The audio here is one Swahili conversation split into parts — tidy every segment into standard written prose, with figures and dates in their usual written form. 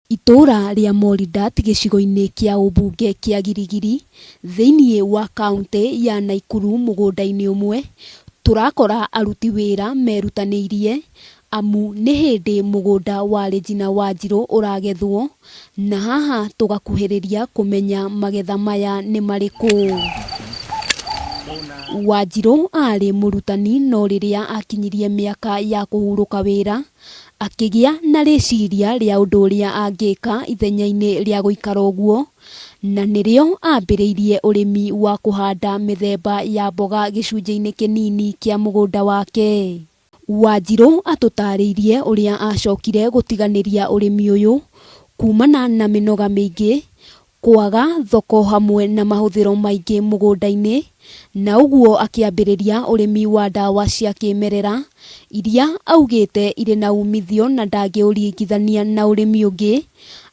Itura ria Moridat gicigo-ini kia ubunge kia Girigiri thiini wa kaunti ya Naikuru mugunda-ini umwe turakora aruti wira merutaniirie amu ni hindi mugunda wa Regina Wanjiru uragethwo na haha tugakuhiriria kumenya magetha maya ni mariku. Wanjiru ari murutani no riria akinyirie miaka ya kuhuruka wira akigia na riciria ria undu uria angika ithenya-ini ria guikara uguo na nirio ambiriirie urimi wa kuhanda mithemba ya mboga gicunjĩ-ini kinini kia mugunda wake. Wanjiru atutariirie uria acokire gutiganiria urimi uyu kumana na minoga mingi, kwaga thoko hamwe na mahuthiro maingi mugunda-ini, na uguo akiambiriria urimi wa dawa cia kimerera iria augite iri na umithio na ndangiuringithania na urimi ungi,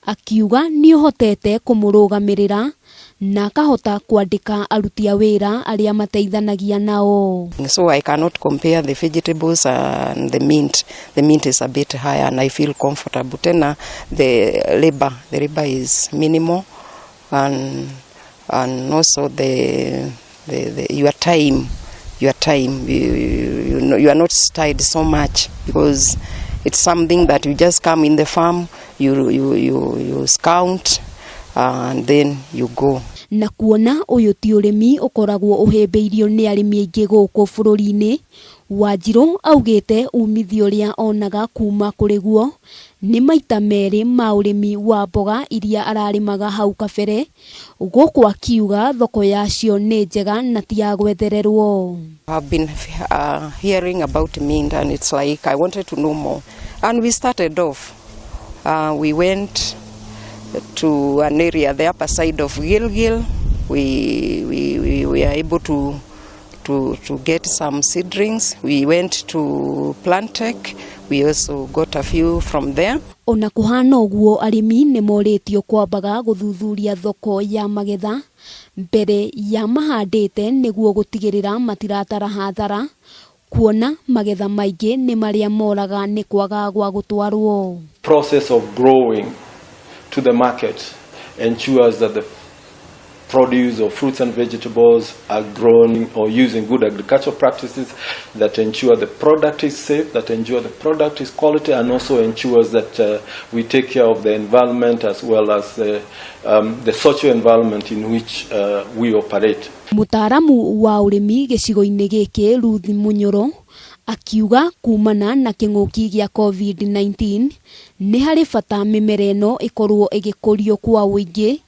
akiuga ni uhotete kumurugamirira na akahota kwandika aruti a wira aria mateithanagia nao. So I cannot compare the vegetables and the mint. The mint is a bit higher and I feel comfortable. Tena the labor is minimal and also your time you are not tired so much because it's something that you just come in the farm, you scout and then you go. Na kuona uyu ti urimi ukoragwo uhimbiirio ni arimi aingi guku bururi-ini, Wanjiru augite umithio ria onaga kuma kuri guo ni maita meri ma urimi wa mboga iria ararimaga hau kabere, guku akiuga thoko yacio ni njega na ti ya gwethererwo. I've been hearing about mint and it's like I wanted to know more, and we started off. We went to an area the upper side of Gilgil. We were able to get some seedlings. We went to Plantech. We also got a few from there. Ona kuhana uguo arimi ni moritio kwambaga guthuthuria thoko ya magetha mbere ya mahandite niguo gutigirira matiratara hathara, kuona magetha maingi ni maria moraga ni kwaga gwa gutwarwo. Process of growing to the market ensures that the produce of fruits and vegetables are grown or using good agricultural practices that ensure the product is safe, that ensure the product is quality, and also ensures that we take care of the environment as well as the social environment in which we operate. Mutaramu wa urimi gicigo-ini giki Ruth Munyoro akiuga kumana na king'uki gia COVID-19 ni hari bata mimera ino ikorwo igikurio kwa uingi,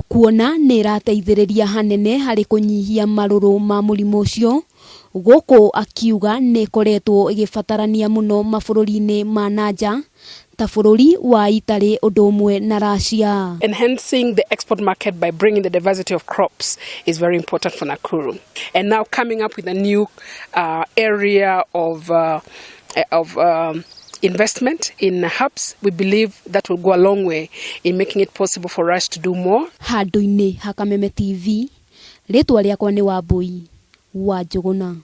kuona ni irateithiriria hanene hari kunyihia maruru ma murimu ucio, guku akiuga ni koretwo igibatarania muno mabururi-ini ma nanja ta bururi wa Italy undu umwe na Russia. Enhancing the export market by bringing the diversity of crops is very important for Nakuru, and now coming up with a new area of investment in hubs, we believe that will go a long way in making it possible for us to do more. Handu-ini ha Kameme TV, ritwa riakwa ni Wambui wa Njuguna.